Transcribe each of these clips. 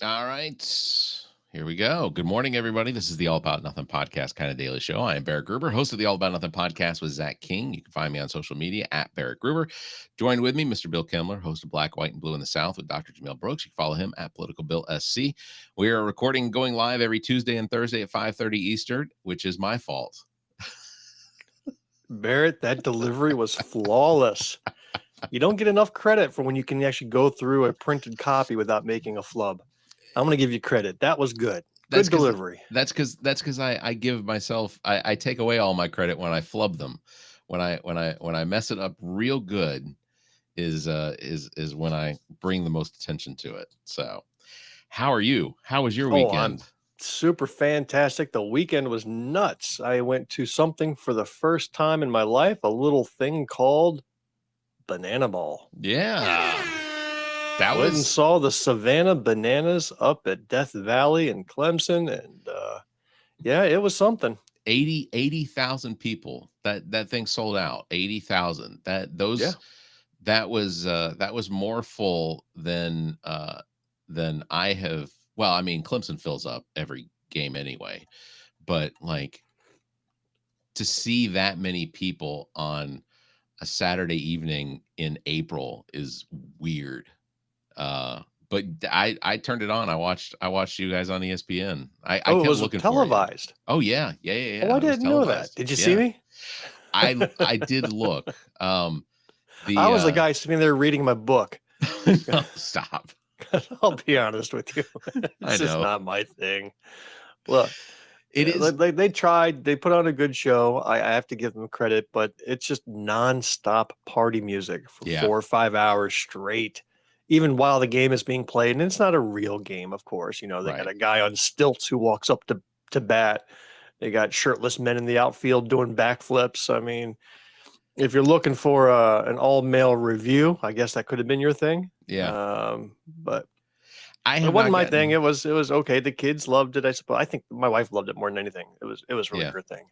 All right. Here we go. Good morning, everybody. This is the All About Nothing podcast kind of daily show. I am Barrett Gruber, host of the All About Nothing podcast with Zach King. You can find me on social media at Barrett Gruber. Joined with me, Mr. Bill Kimler, host of Black, White, and Blue in the South with Dr. Jamil Brooks. You can follow him at politicalbillsc. We are recording and going live every Tuesday and Thursday at 5:30 Eastern, which is my fault. Barrett, that delivery was flawless. You don't get enough credit for when you can actually go through a printed copy without making a flub. I'm going to give you credit. That was good. Good delivery. That's because I give myself I take away all my credit when I flub them. When I mess it up real good is when I bring the most attention to it. So, how are you? How was your weekend? I'm super fantastic. The weekend was nuts. I went to something for the first time in my life, a little thing called Banana Ball. Yeah. Went and saw the Savannah Bananas up at Death Valley in Clemson, and yeah, it was something. 80,000 people. That thing sold out. 80,000. That was more full than I have. Well, I mean, Clemson fills up every game anyway, but like to see that many people on a Saturday evening in April is weird. But I turned it on. I watched you guys on ESPN. I kept it was looking televised. For you. Oh yeah. Oh, I didn't know that. Did you see me? I did look. I was the guy sitting there reading my book. No, stop. I'll be honest with you. This is not my thing. Look, it is. They tried. They put on a good show. I have to give them credit, but it's just nonstop party music for 4 or 5 hours straight, even while the game is being played. And it's not a real game, of course. You know, they got a guy on stilts who walks up to bat. They got shirtless men in the outfield doing backflips. I mean, if you're looking for an all-male review, I guess that could have been your thing. Yeah. But it wasn't my thing. It was okay. The kids loved it, I suppose. I think my wife loved it more than anything. It was really her thing.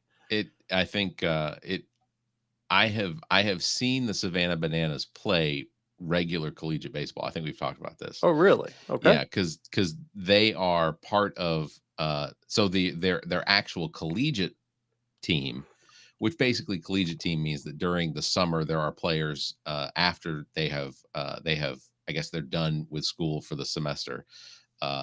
I have seen the Savannah Bananas play regular collegiate baseball. I think we've talked about this. Oh, really? Okay. Yeah, because they are part of so their actual collegiate team, which basically collegiate team means that during the summer there are players after they have I guess they're done with school for the semester.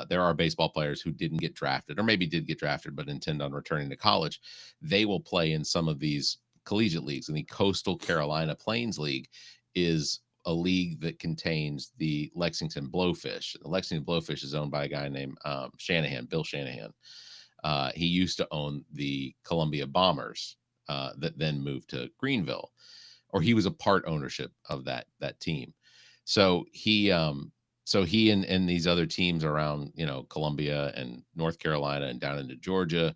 There are baseball players who didn't get drafted or maybe did get drafted but intend on returning to college. They will play in some of these collegiate leagues, and the Coastal Carolina Plains League is a league that contains the Lexington Blowfish. The Lexington Blowfish is owned by a guy named Bill Shanahan. He used to own the Columbia Bombers that then moved to Greenville, or he was a part ownership of that team. So he and these other teams around, Columbia and North Carolina and down into Georgia,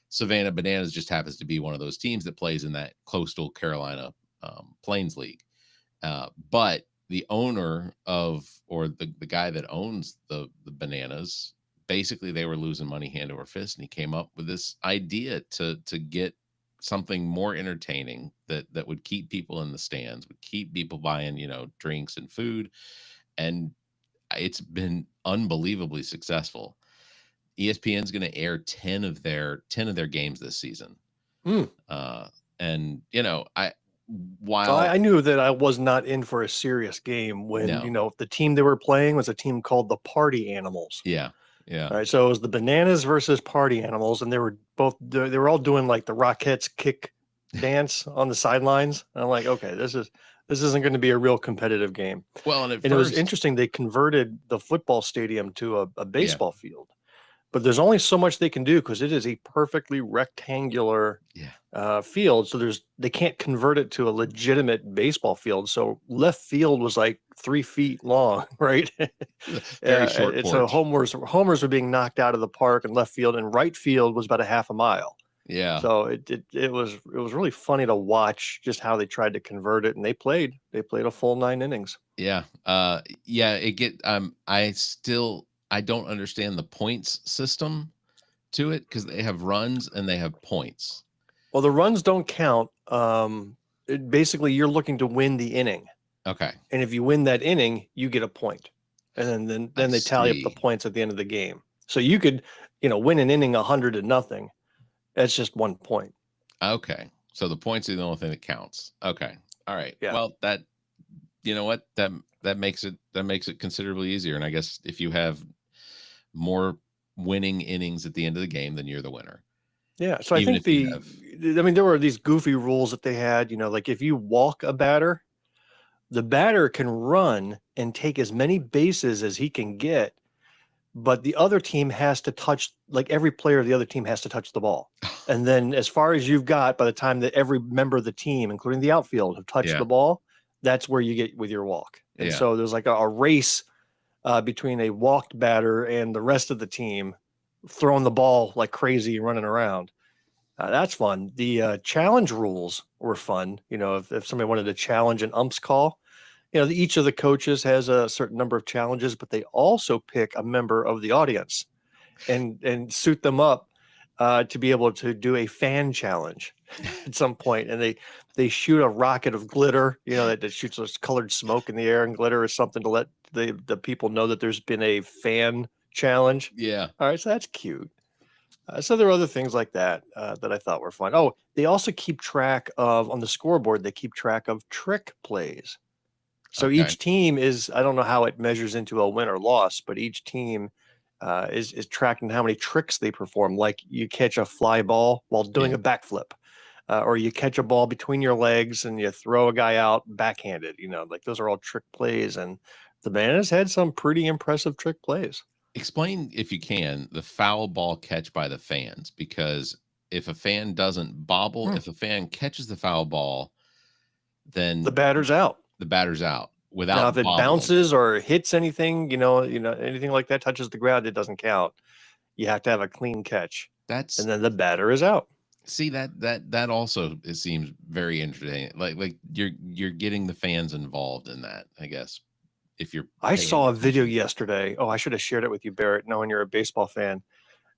Savannah Bananas just happens to be one of those teams that plays in that Coastal Carolina Plains League. But the owner or the guy that owns the Bananas, basically they were losing money hand over fist, and he came up with this idea to get something more entertaining that would keep people in the stands, would keep people buying, drinks and food. And it's been unbelievably successful. ESPN's going to air 10 of their games this season. And I knew that I was not in for a serious game when, the team they were playing was a team called the Party Animals. Yeah. Yeah. All right. So it was the Bananas versus Party Animals, and they were all doing like the Rockettes kick dance on the sidelines. And I'm like, okay, this isn't going to be a real competitive game. Well, it was interesting. They converted the football stadium to a baseball field, but there's only so much they can do because it is a perfectly rectangular field. So they can't convert it to a legitimate baseball field. So left field was like 3 feet long, right? Very short porch. So homers were being knocked out of the park in left field, and right field was about a half a mile. Yeah. So it was really funny to watch just how they tried to convert it, and they played a full 9 innings. Yeah. I don't understand the points system to it because they have runs and they have points. Well, the runs don't count. Basically, you're looking to win the inning. Okay. And if you win that inning, you get a point. and then I they tally up the see. points at the end of the game. So you could, win an inning 100-0. That's just 1 point. Okay. So the points are the only thing that counts. Okay. All right. Yeah. Well, that you know what? That makes it considerably easier. And I guess if you have more winning innings at the end of the game, then you're the winner. Yeah. So I Even think if you have there were these goofy rules that they had, like if you walk a batter, the batter can run and take as many bases as he can get, but the other team has to touch, like every player of the other team has to touch the ball. And then as far as you've got, by the time that every member of the team, including the outfield, have touched the ball, that's where you get with your walk. And so there's like a race between a walked batter and the rest of the team throwing the ball like crazy, running around. That's fun. The challenge rules were fun. If somebody wanted to challenge an ump's call, each of the coaches has a certain number of challenges, but they also pick a member of the audience and suit them up to be able to do a fan challenge at some point. And they shoot a rocket of glitter, that shoots those colored smoke in the air and glitter or something to let the people know that there's been a fan challenge. Yeah. All right, so that's cute. So there are other things like that that I thought were fun. Oh, they also keep track of, on the scoreboard, they keep track of trick plays. So each team is, I don't know how it measures into a win or loss, but each team is tracking how many tricks they perform. Like you catch a fly ball while doing a backflip, or you catch a ball between your legs and you throw a guy out backhanded. Like those are all trick plays. And the Bananas had some pretty impressive trick plays. Explain, if you can, the foul ball catch by the fans, because if a fan doesn't bobble, if a fan catches the foul ball, then the batter's out. The batter's out without now, if it bobbling. bounces or hits anything, anything like that touches the ground, it doesn't count. You have to have a clean catch. And then the batter is out. See, that also, it seems very interesting. Like you're getting the fans involved in that, I guess. I saw a video yesterday. Oh, I should have shared it with you, Barrett, knowing you're a baseball fan.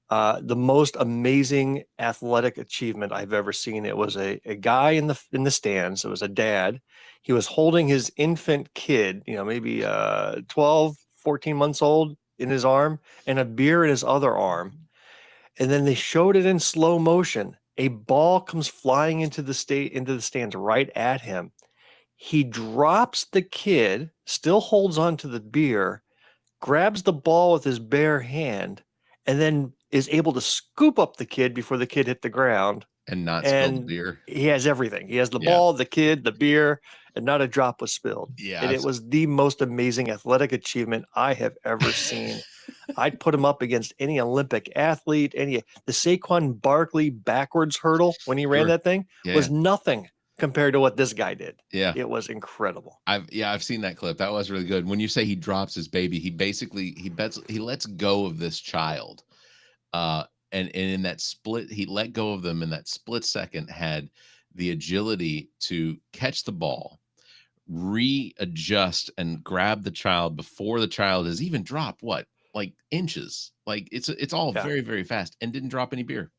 The most amazing athletic achievement I've ever seen. It was a guy in the stands. It was a dad. He was holding his infant kid, maybe 12, 14 months old, in his arm, and a beer in his other arm. And then they showed it in slow motion. A ball comes flying into the stands right at him. He drops the kid, still holds on to the beer, grabs the ball with his bare hand, and then is able to scoop up the kid before the kid hit the ground. And not spill the beer. He has everything. He has the ball, the kid, the beer, and not a drop was spilled. Yeah. And it was the most amazing athletic achievement I have ever seen. I'd put him up against any Olympic athlete, the Saquon Barkley backwards hurdle when he ran that thing was nothing compared to what this guy did. Yeah. It was incredible. I've seen that clip. That was really good. When you say he drops his baby, he lets go of this child. And in that split, he let go of them in that split second, had the agility to catch the ball, readjust, and grab the child before the child has even dropped like inches. Like it's all very, very fast, and didn't drop any beer.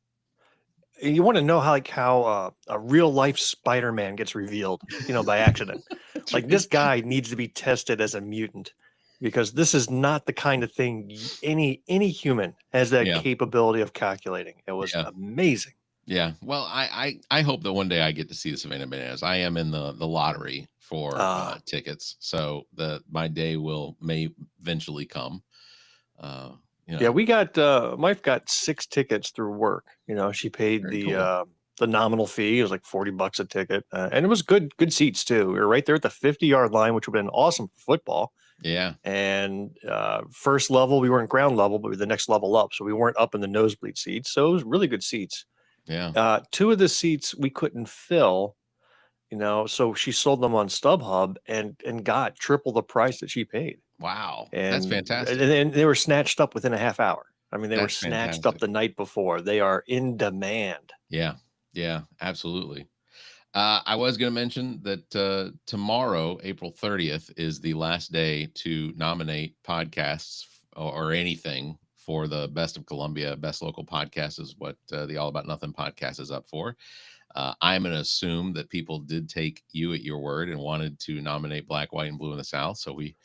You want to know how a real life Spider-Man gets revealed, by accident. Like this guy needs to be tested as a mutant, because this is not the kind of thing any human has that capability of calculating. It was amazing. Yeah. Well, I hope that one day I get to see the Savannah Bananas. I am in the lottery for tickets, so my day may eventually come. Yeah, we got my wife got 6 tickets through work. She paid the nominal fee. It was like $40 a ticket, and it was good seats too. We were right there at the 50-yard line, which would have been awesome for football. Yeah. And first level, we weren't ground level, but we were the next level up, so we weren't up in the nosebleed seats. So it was really good seats. Yeah. 2 of the seats we couldn't fill, so she sold them on StubHub and got triple the price that she paid. Wow. That's fantastic. And they were snatched up within a half hour. I mean, they were snatched fantastic. up the night before. They are in demand. Yeah. Yeah, absolutely. I was going to mention that tomorrow, April 30th, is the last day to nominate podcasts or anything for the Best of Columbia. Best Local Podcast is what the All About Nothing podcast is up for. I'm going to assume that people did take you at your word and wanted to nominate Black, White, and Blue in the South. So we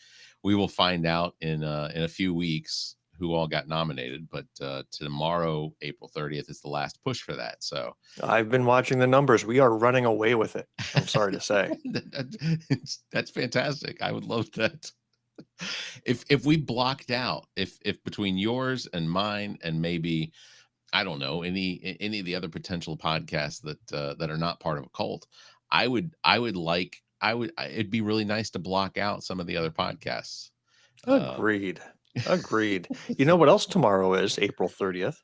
we will find out in a few weeks who all got nominated. But tomorrow, April 30th, is the last push for that. So I've been watching the numbers. We are running away with it. I'm sorry to say. that's fantastic. I would love that. If we blocked out, if between yours and mine and maybe, I don't know, any of the other potential podcasts that are not part of a cult, it'd be really nice to block out some of the other podcasts. Agreed. Agreed. You know what else tomorrow is? April 30th.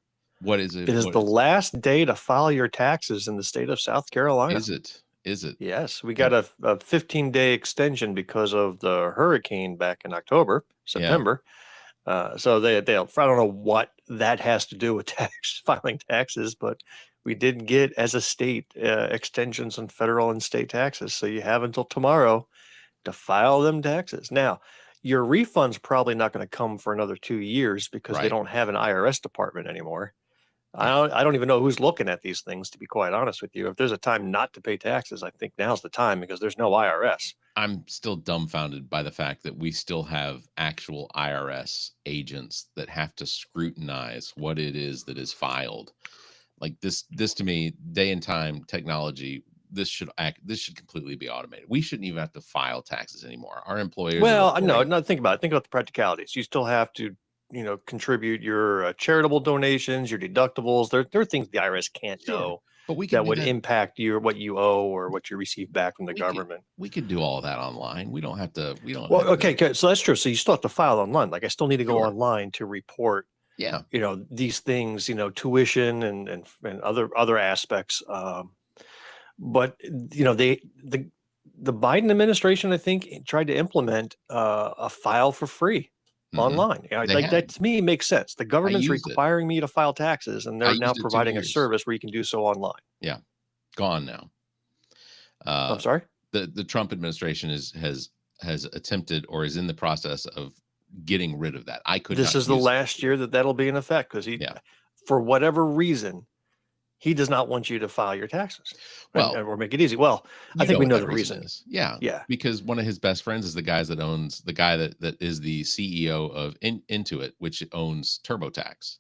What is it? It is the last day to file your taxes in the state of South Carolina. Is it? Is it? Yes, we got a 15-day extension because of the hurricane back in September. So they'll, I don't know what that has to do with filing taxes, but we did get, as a state, extensions on federal and state taxes. So you have until tomorrow to file them taxes. Now, your refund's probably not going to come for another 2 years because they don't have an IRS department anymore. I don't even know who's looking at these things, to be quite honest with you. If there's a time not to pay taxes, I think now's the time because there's no IRS. I'm still dumbfounded by the fact that we still have actual IRS agents that have to scrutinize what it is that is filed. Like this to me, day and time technology, this should completely be automated. We shouldn't even have to file taxes anymore. Our employers. Well, no, think about it. Think about the practicalities. You still have to, contribute your charitable donations, your deductibles. There are things the IRS can't know, but that would impact what you owe or what you receive back from the government. We could do all that online. We don't have to. Okay. So that's true. So you still have to file online. Like I still need to go online to report. Yeah. These things. Tuition and other aspects. But the Biden administration, I think, tried to implement a file for free. Online. Like that to me makes sense. The government's requiring me to file taxes, and they're now providing a service where you can do so online. Yeah, gone now. I'm sorry. The Trump administration has attempted or is in the process of getting rid of that. This is the last year that'll be in effect because for whatever reason, he does not want you to file your taxes, or make it easy. Well, I think we know the reason. Yeah. Because one of his best friends is the guy that is the CEO of Intuit, which owns TurboTax.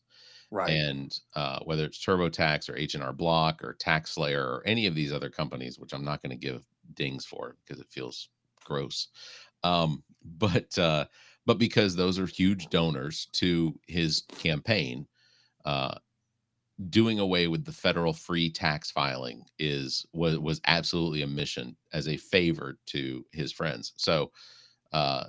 Right. And whether it's TurboTax or H&R Block or TaxSlayer or any of these other companies, which I'm not going to give dings for because it feels gross. But because those are huge donors to his campaign, doing away with the federal free tax filing was absolutely a mission as a favor to his friends. So I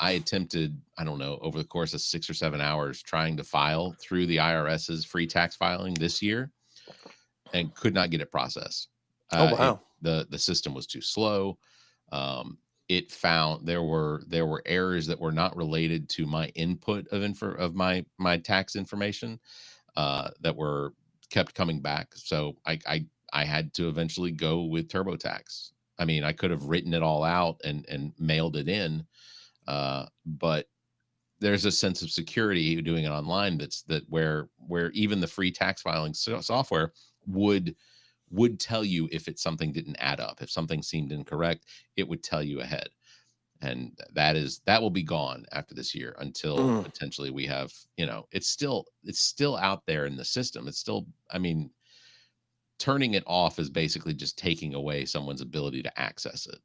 attempted, I don't know, over the course of 6 or 7 hours trying to file through the IRS's free tax filing this year and could not get it processed. Oh, wow. The system was too slow. It found there were errors that were not related to my input of my tax information. That were kept coming back. So I had to eventually go with TurboTax. I mean, I could have written it all out and mailed it in, but there's a sense of security doing it online where even the free tax filing software would tell you if something didn't add up. If something seemed incorrect, it would tell you ahead. And that will be gone after this year until potentially we have, it's still out there in the system. It's still, I mean, turning it off is basically just taking away someone's ability to access it.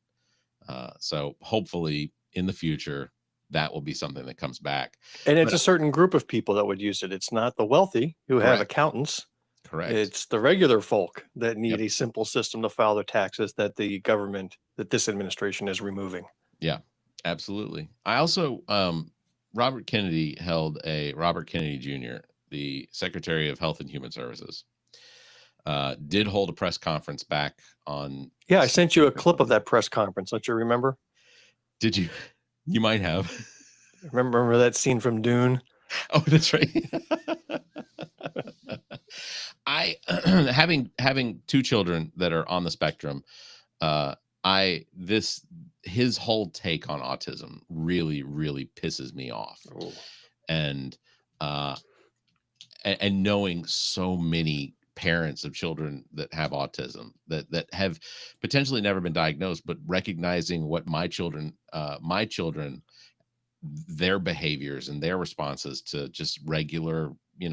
So hopefully in the future, that will be something that comes back. And it's a certain group of people that would use it. It's not the wealthy who have accountants. Correct. It's the regular folk that need a simple system to file their taxes that this administration is removing. Yeah, absolutely. I also, Robert Kennedy Jr., the Secretary of Health and Human Services, did hold a press conference back on. Yeah, I sent you a clip of that press conference. Don't you remember? Did you? You might have. Remember that scene from Dune? Oh, that's right. I having two children that are on the spectrum, his whole take on autism really, really pisses me off. Ooh. And knowing so many parents of children that have autism, that have potentially never been diagnosed, but recognizing what my children, their behaviors and their responses to just regular,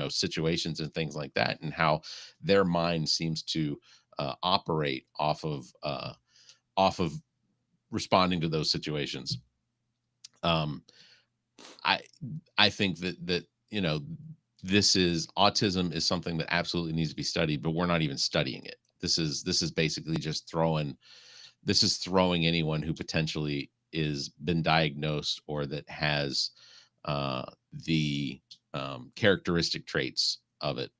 situations and things like that, and how their mind seems to operate off of responding to those situations. um I I think that this is autism is something that absolutely needs to be studied, but we're not even studying it. This is basically just throwing anyone who potentially is been diagnosed or that has the characteristic traits of it,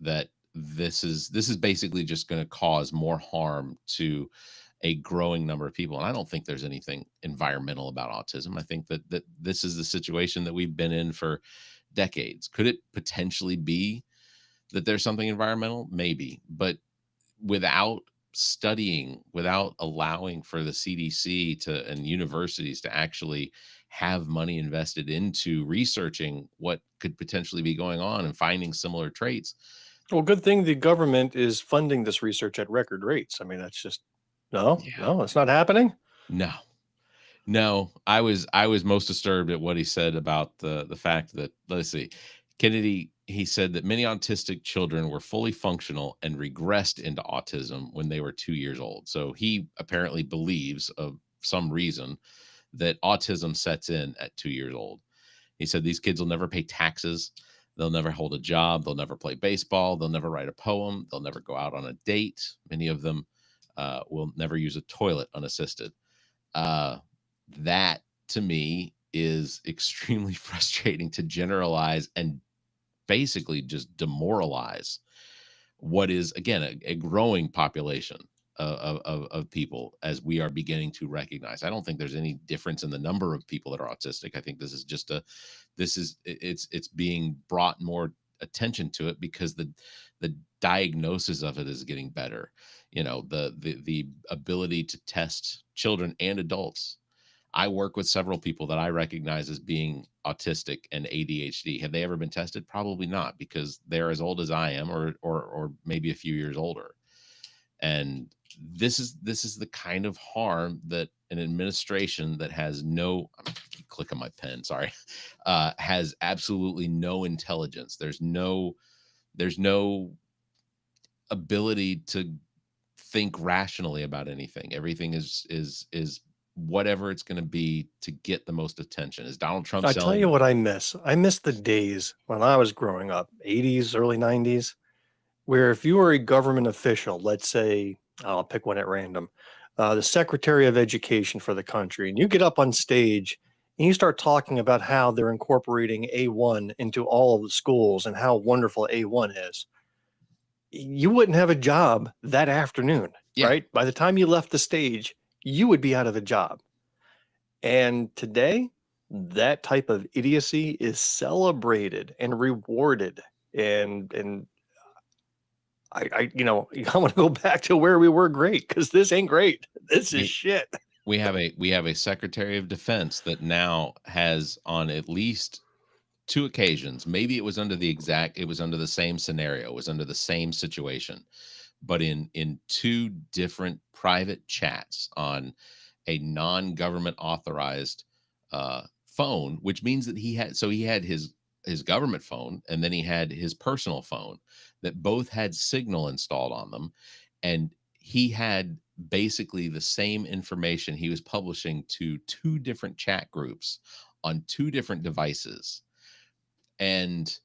that this is basically just going to cause more harm to a growing number of people. And I don't think there's anything environmental about autism. I think that this is the situation that we've been in for decades. Could it potentially be that there's something environmental? Maybe, but without studying, without allowing for the CDC to and universities to actually have money invested into researching what could potentially be going on and finding similar traits. Well, good thing the government is funding this research at record rates. I mean, that's just Yeah. no, it's not happening. No. No, I was most disturbed at what he said about the fact that, let's see, Kennedy, he said that many autistic children were fully functional and regressed into autism when they were 2 years old. So he apparently believes, of some reason, that autism sets in at 2 years old. He said these kids will never pay taxes. They'll never hold a job. They'll never play baseball. They'll never write a poem. They'll never go out on a date. Many of them will never use a toilet unassisted. Uh, that to me is extremely frustrating, to generalize and basically just demoralize what is, again, a growing population of people, as we are beginning to recognize. I don't think there's any difference in the number of people that are autistic. I think this is just it's being brought more attention to it because the diagnosis of it is getting better. The ability to test children and adults. I work with several people that I recognize as being autistic and ADHD. Have they ever been tested? Probably not, because they're as old as I am, or maybe a few years older. And this is the kind of harm that an administration that has no, I'm clicking my pen, sorry, has absolutely no intelligence. There's no ability to think rationally about anything. Everything is whatever it's going to be to get the most attention. Is Donald Trump I tell selling? you what I miss. I miss the days when I was growing up, 80s, early 90s, where if you were a government official, let's say, I'll pick one at random, the Secretary of Education for the country, and you get up on stage and you start talking about how they're incorporating A1 into all of the schools and how wonderful A1 is, you wouldn't have a job that afternoon, Yeah. right? By the time you left the stage, you would be out of a job. And today, that type of idiocy is celebrated and rewarded. And I I want to go back to where we were great, because this ain't great. This is We shit. we have a Secretary of Defense that now has, on at least two occasions, maybe it was under the same scenario, it was under the same situation, but in two different private chats on a non-government authorized phone, which means that he had his government phone, and then he had his personal phone, that both had Signal installed on them, and he had basically the same information he was publishing to two different chat groups on two different devices. And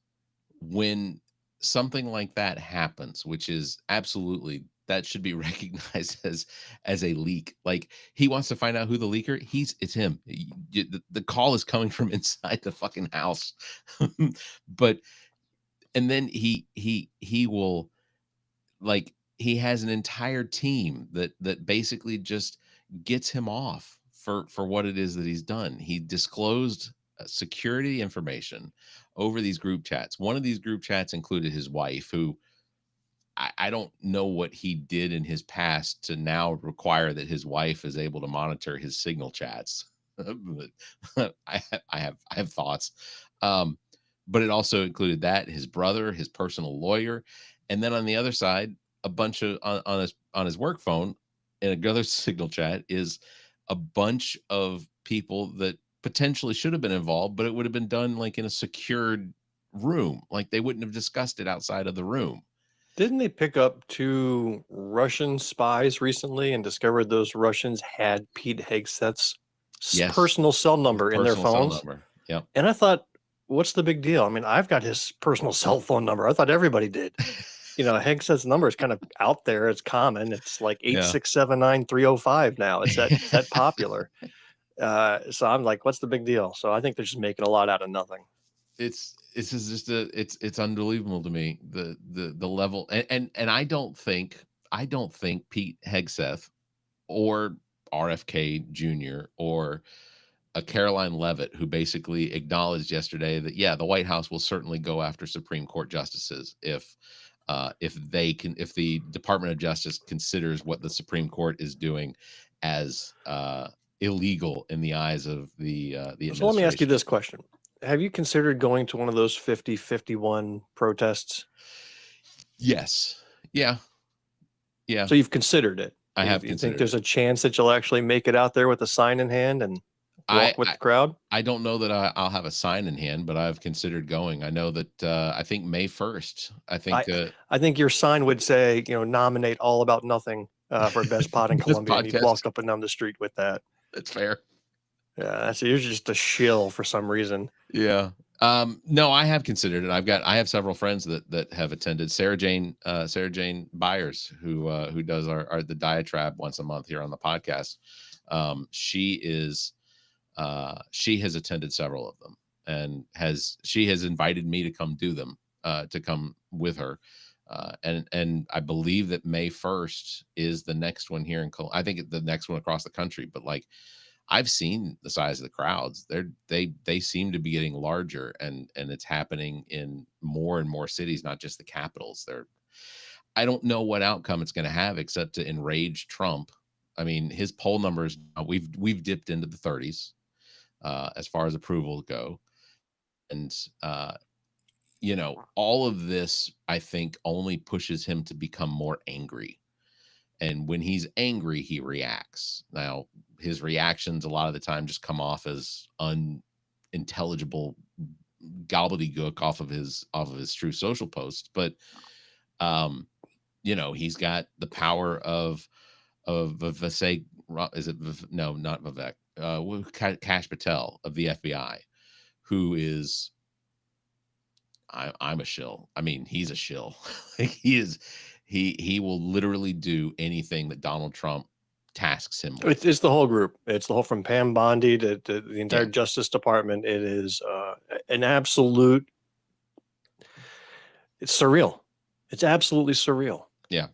when something like that happens, which is absolutely, that should be recognized as a leak. Like, he wants to find out who the leaker. It's him. The call is coming from inside the fucking house. But and then he will, like, he has an entire team that basically just gets him off for what it is that he's done. He disclosed security information over these group chats. One of these group chats included his wife, who I don't know what he did in his past to now require that his wife is able to monitor his Signal chats. But I have thoughts. Um, but it also included that, his brother, his personal lawyer, And then on the other side, a bunch of on his work phone in another signal chat is a bunch of people that potentially should have been involved, but it would have been done like in a secured room. Like they wouldn't have discussed it outside of the room. Didn't they pick up 2 Russian spies recently and discovered those Russians had Pete Hegseth's Yes. personal cell number in their Personal cell phones? number. Yep. And I thought, what's the big deal? I mean, I've got his personal cell phone number. I thought everybody did. Hegseth's number is kind of out there. It's common. It's like Yeah. 8679305 now. It's that popular. So I'm like, what's the big deal? So I think they're just making a lot out of nothing. It's just it's unbelievable to me the level, and I don't think Pete Hegseth or RFK Jr. or a Caroline Leavitt, who basically acknowledged yesterday that the White House will certainly go after Supreme Court justices if the Department of Justice considers what the Supreme Court is doing as illegal in the eyes of the administration. So let me ask you this question. Have you considered going to one of those 50-51 protests? Yes. Yeah. So you've considered it. I have you considered think there's a chance that you'll actually make it out there with a sign in hand and walk with the crowd? I don't know that I'll have a sign in hand, but I've considered going. I know that I think May 1st. I think your sign would say, nominate All About Nothing for best pod in Columbia. And you'd walk up and down the street with that. That's fair. Yeah, so you're just a shill for some reason. Yeah. No, I have considered it. I have several friends that have attended. Sarah Jane Byers, who does the diatribe once a month here on the podcast. She has attended several of them and she has invited me to come do them, to come with her. And I believe that May 1st is the next one here in Columbia. I think the next one across the country, but like I've seen the size of the crowds. They seem to be getting larger, and it's happening in more and more cities, not just the capitals. I don't know what outcome it's going to have except to enrage Trump. I mean, his poll numbers, we've dipped into the 30s as far as approval go. And all of this, I think, only pushes him to become more angry. And when he's angry, he reacts. Now, his reactions a lot of the time just come off as unintelligible gobbledygook off of his true social posts. But he's got the power of Vivek. Is it no, not Vivek? Kash Patel of the FBI, who is. I'm a shill. I mean, he's a shill. He is. He will literally do anything that Donald Trump tasks him with. It's the whole group. It's the whole, from Pam Bondi to the entire Justice Department. It is an absolute. It's surreal. It's absolutely surreal. Yeah.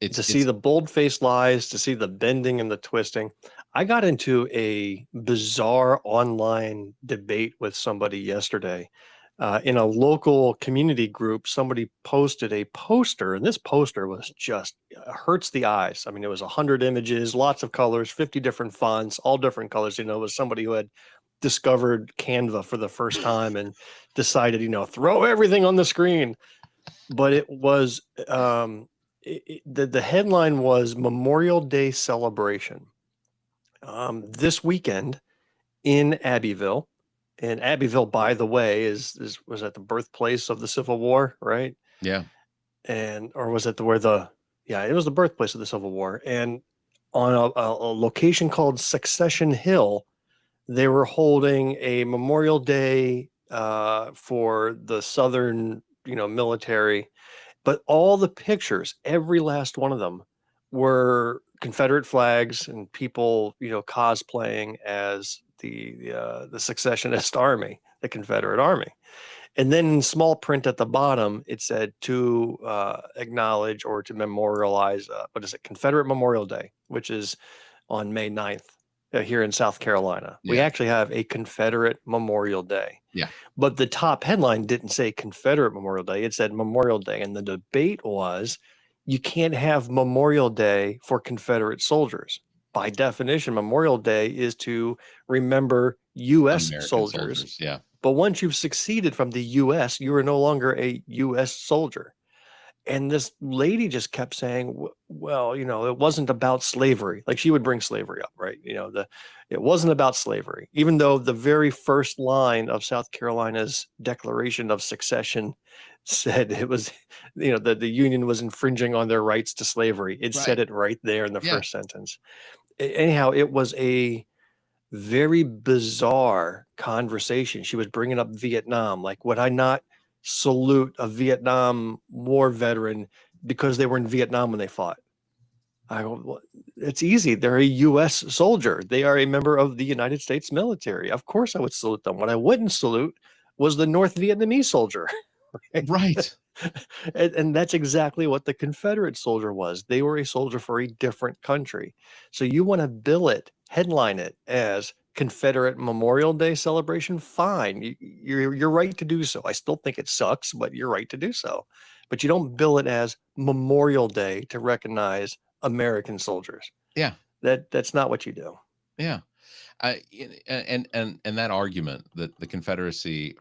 To see the bold-faced lies, to see the bending and the twisting. I got into a bizarre online debate with somebody yesterday. In a local community group, somebody posted a poster, and this poster was just hurts the eyes. I mean, it was 100 images, lots of colors, 50 different fonts, all different colors. It was somebody who had discovered Canva for the first time and decided, throw everything on the screen. But it was the headline was Memorial Day celebration this weekend in Abbeville. And Abbeville, by the way, was at the birthplace of the Civil War, right? Yeah. Or was it it was the birthplace of the Civil War. And on a location called Succession Hill, they were holding a Memorial Day for the Southern, military. But all the pictures, every last one of them, were Confederate flags and people, cosplaying as the secessionist army, the Confederate Army. And then in small print at the bottom, it said to acknowledge or to memorialize, Confederate Memorial Day, which is on May 9th here in South Carolina. Yeah. We actually have a Confederate Memorial Day. Yeah. But the top headline didn't say Confederate Memorial Day. It said Memorial Day. And the debate was, you can't have Memorial Day for Confederate soldiers. By definition, Memorial Day is to remember U.S. soldiers. Yeah. But once you've succeeded from the U.S., you are no longer a U.S. soldier. And this lady just kept saying, well, it wasn't about slavery. Like, she would bring slavery up, right? It wasn't about slavery, even though the very first line of South Carolina's Declaration of Succession said it was, the Union was infringing on their rights to slavery. It said it right there in the first sentence. Anyhow, it was a very bizarre conversation. She was bringing up Vietnam. Like, would I not salute a Vietnam War veteran because they were in Vietnam when they fought? I go, well, it's easy. They're a U.S. soldier. They are a member of the United States military. Of course I would salute them. What I wouldn't salute was the North Vietnamese soldier. Right. And that's exactly what the Confederate soldier was. They were a soldier for a different country. So you want to bill it, headline it as Confederate Memorial Day celebration? Fine. You're right to do so. I still think it sucks, but you're right to do so. But you don't bill it as Memorial Day to recognize American soldiers. Yeah. That's not what you do. Yeah. And that argument that the Confederacy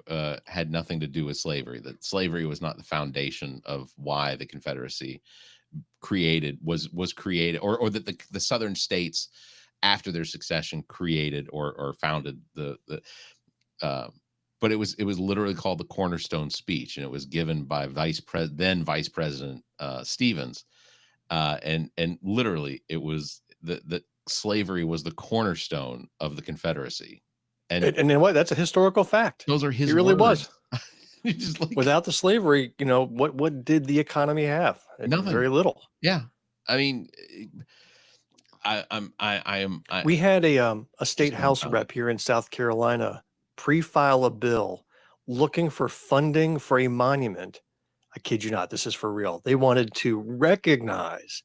had nothing to do with slavery, that slavery was not the foundation of why the Confederacy was created, or that the Southern states after their succession created or founded but it was literally called the Cornerstone Speech, and it was given by then Vice President Stevens, and literally it was the slavery was the cornerstone of the Confederacy. And then what? That's a historical fact. Those are his It really words. was. Just like, without the slavery, what did the economy have? Nothing. Very little. Yeah. I mean, we had a state house rep here in South Carolina pre-file a bill looking for funding for a monument. I kid you not, this is for real. They wanted to recognize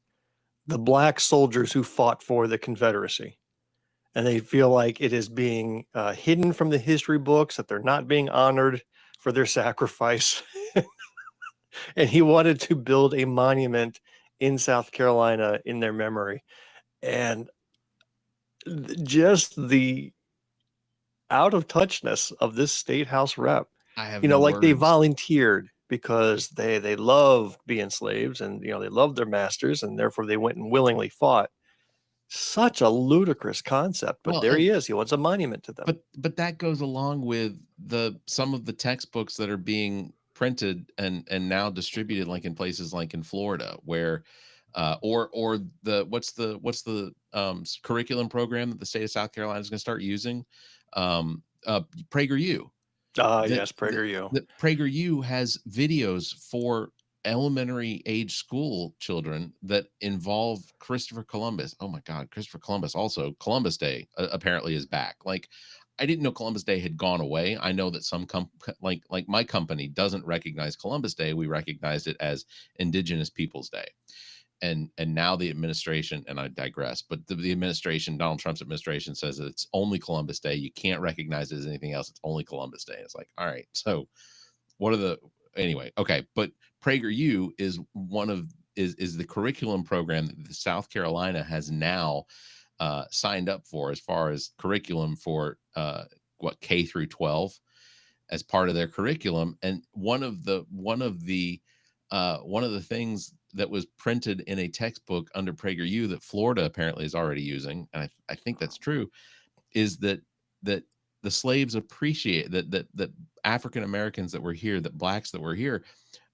the Black soldiers who fought for the Confederacy. And they feel like it is being hidden from the history books, that they're not being honored for their sacrifice. And he wanted to build a monument in South Carolina in their memory. And just the out of touchness of this state house rep, they volunteered because they loved being slaves, and they loved their masters, and therefore they went and willingly fought. Such a ludicrous concept, but there he is. He wants a monument to them. But that goes along with some of the textbooks that are being printed and now distributed, like in places like in Florida, where or what's the curriculum program that the state of South Carolina is going to start using? PragerU. Yes, PragerU. PragerU has videos for elementary age school children that involve Christopher Columbus. Oh my God, Christopher Columbus. Also, Columbus Day apparently is back. Like, I didn't know Columbus Day had gone away. I know that some like my company doesn't recognize Columbus Day. We recognize it as Indigenous Peoples Day. And now the administration, and I digress, but the administration, Donald Trump's administration, says that it's only Columbus Day. You can't recognize it as anything else. It's only Columbus Day. It's like, all right, so anyway, okay. But PragerU is is the curriculum program that the South Carolina has now signed up for, as far as curriculum for K through 12 as part of their curriculum. And one of the things that was printed in a textbook under PragerU that Florida apparently is already using, and I think that's true, is that the slaves appreciate that African Americans that were here, that blacks that were here,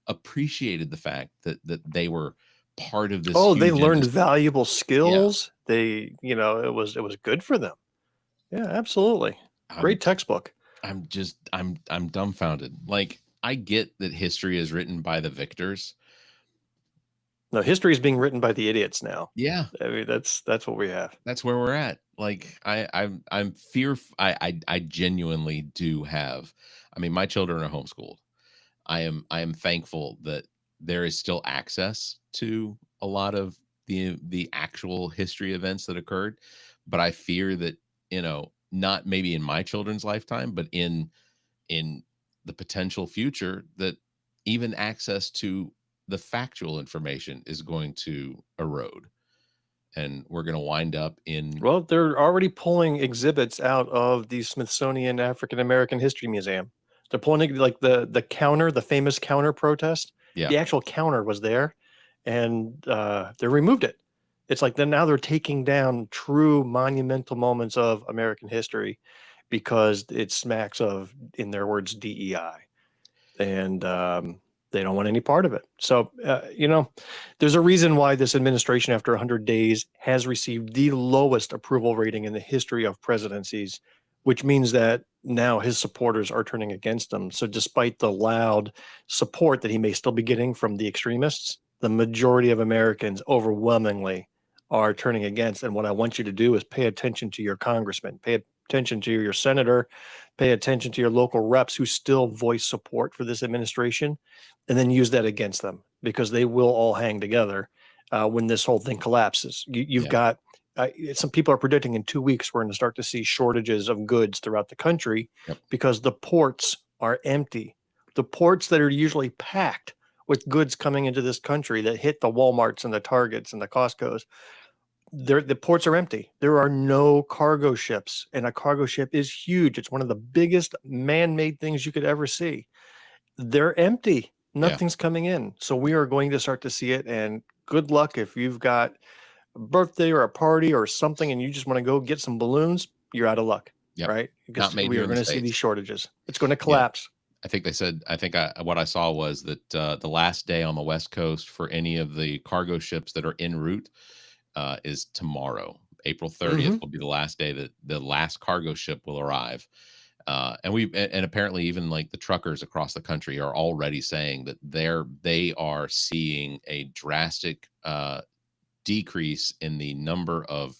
appreciated the fact that they were part of this. Oh, they learned valuable skills. Yeah. It was good for them. Yeah, absolutely. Great textbook. I'm dumbfounded. Like, I get that history is written by the victors. No, history is being written by the idiots now. Yeah. I mean, that's what we have. That's where we're at. Like, I'm fearful. I genuinely do have, I mean, my children are homeschooled. I am thankful that there is still access to a lot of the actual history events that occurred, but I fear that, not maybe in my children's lifetime, but in the potential future, that even access to the factual information is going to erode, and we're going to wind up in. Well, they're already pulling exhibits out of the Smithsonian African American History Museum. They're pulling, like, the famous counter protest Yeah. The actual counter was there, and they removed it. It's like then now they're taking down true monumental moments of American history because it smacks of, in their words, DEI, and they don't want any part of it. So, there's a reason why this administration, after 100 days, has received the lowest approval rating in the history of presidencies, which means that now his supporters are turning against him. So despite the loud support that he may still be getting from the extremists, the majority of Americans overwhelmingly are turning against. And what I want you to do is pay attention to your congressman, pay attention to your senator, pay attention to your local reps who still voice support for this administration, and then use that against them, because they will all hang together when this whole thing collapses. You've got some people are predicting in 2 weeks we're going to start to see shortages of goods throughout the country because the ports are empty. The ports that are usually packed with goods coming into this country that hit the Walmarts and the Targets and the Costcos, the ports are empty. There are no cargo ships, and a cargo ship is huge. It's one of the biggest man-made things you could ever see. They're empty. Nothing's coming in. So we are going to start to see it, and good luck if you've got a birthday or a party or something and you just want to go get some balloons. You're out of luck, right? Because we are going to see these shortages. It's going to collapse. I think they said, what I saw was that the last day on the West Coast for any of the cargo ships that are en route is tomorrow. April 30th will be the last day that the last cargo ship will arrive. And apparently even like the truckers across the country are already saying that they are seeing a drastic decrease in the number of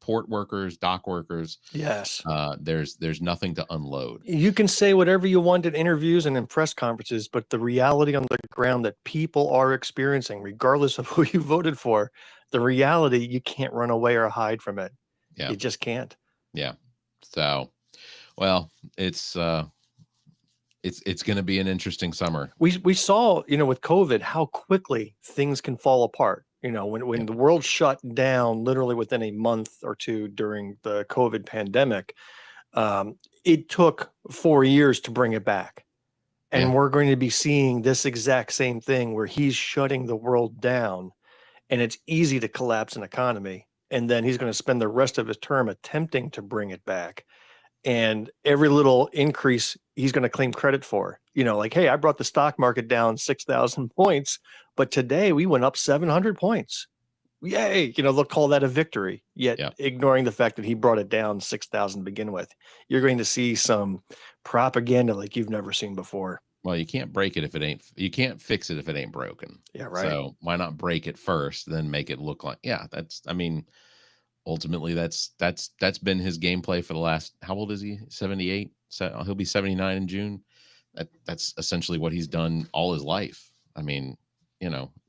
port workers, dock workers. Yes. There's nothing to unload. You can say whatever you want in interviews and in press conferences, but the reality on the ground that people are experiencing, regardless of who you voted for, the reality, you can't run away or hide from it. Yeah. You just can't. Yeah. So, well, it's going to be an interesting summer. We saw, with COVID, how quickly things can fall apart. When the world shut down literally within a month or two during the COVID pandemic, it took 4 years to bring it back. And we're going to be seeing this exact same thing where he's shutting the world down, and it's easy to collapse an economy. And then he's going to spend the rest of his term attempting to bring it back. And every little increase he's going to claim credit for, like, hey, I brought the stock market down 6,000 points, but today we went up 700 points. Yay. They'll call that a victory, yet ignoring the fact that he brought it down 6,000 to begin with. You're going to see some propaganda like you've never seen before. Well, you can't break it you can't fix it if it ain't broken. Yeah, right. So why not break it first, then make it look like, ultimately that's been his gameplay for the last, how old is he? 78. So he'll be 79 in June. That's essentially what he's done all his life.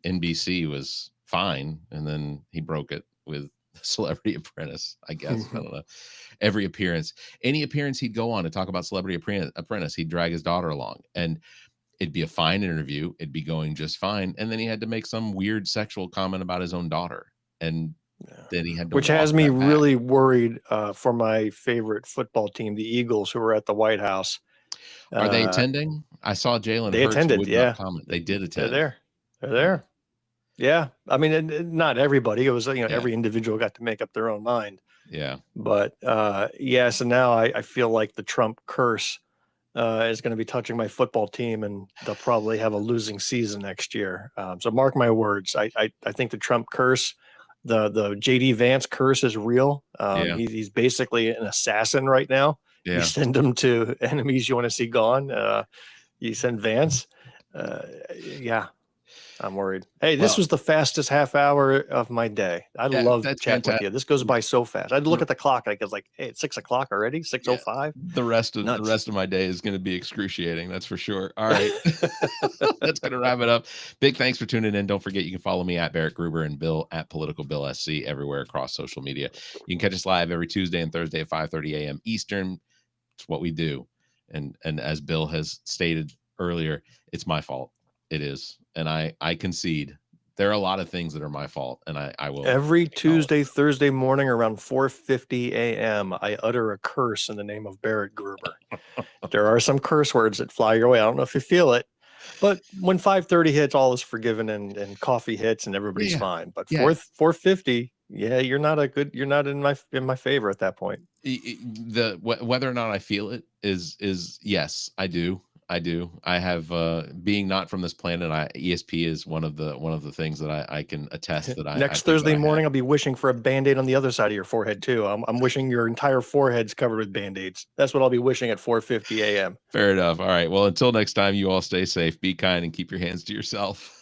NBC was fine, and then he broke it with Celebrity Apprentice, I guess. I don't know. Any appearance he'd go on to talk about Celebrity Apprentice, he'd drag his daughter along, and it'd be a fine interview. It'd be going just fine. And then he had to make some weird sexual comment about his own daughter. And then he had to, which has me really worried for my favorite football team, the Eagles, who were at the White House. Are they attending? I saw Jalen Hurts attended, would not comment. They did attend. They're there. Yeah. I mean, not everybody. It was, every individual got to make up their own mind. Yeah. But so now I feel like the Trump curse is going to be touching my football team, and they'll probably have a losing season next year. So mark my words. I think the Trump curse, the JD Vance curse, is real. He's basically an assassin right now. You send him to enemies you want to see gone. You send Vance. I'm worried. Hey, this was the fastest half hour of my day. I love chatting with you. This goes by so fast. I had to look at the clock. I was like, hey, it's 6 o'clock already. 6:05. The rest of my day is going to be excruciating. That's for sure. All right, that's going to wrap it up. Big thanks for tuning in. Don't forget, you can follow me at Barrett Gruber and Bill at politicalbillsc everywhere across social media. You can catch us live every Tuesday and Thursday at 5:30 a.m. Eastern. It's what we do, and as Bill has stated earlier, it's my fault. It is. And I concede there are a lot of things that are my fault, and I will. Every Tuesday, Thursday morning around 4:50 a.m., I utter a curse in the name of Barrett Gruber. There are some curse words that fly your way. I don't know if you feel it, But when 5:30 hits, all is forgiven and coffee hits and everybody's fine. But 4:50, you're not in my favor at that point. Whether or not I feel it is yes, I do. I have being not from this planet. ESP is one of the things that I can attest that Next Thursday morning, I'll be wishing for a Band-Aid on the other side of your forehead too. I'm wishing your entire forehead's covered with Band-Aids. That's what I'll be wishing at 4:50 a.m. Fair enough. All right. Well, until next time, you all stay safe, be kind, and keep your hands to yourself.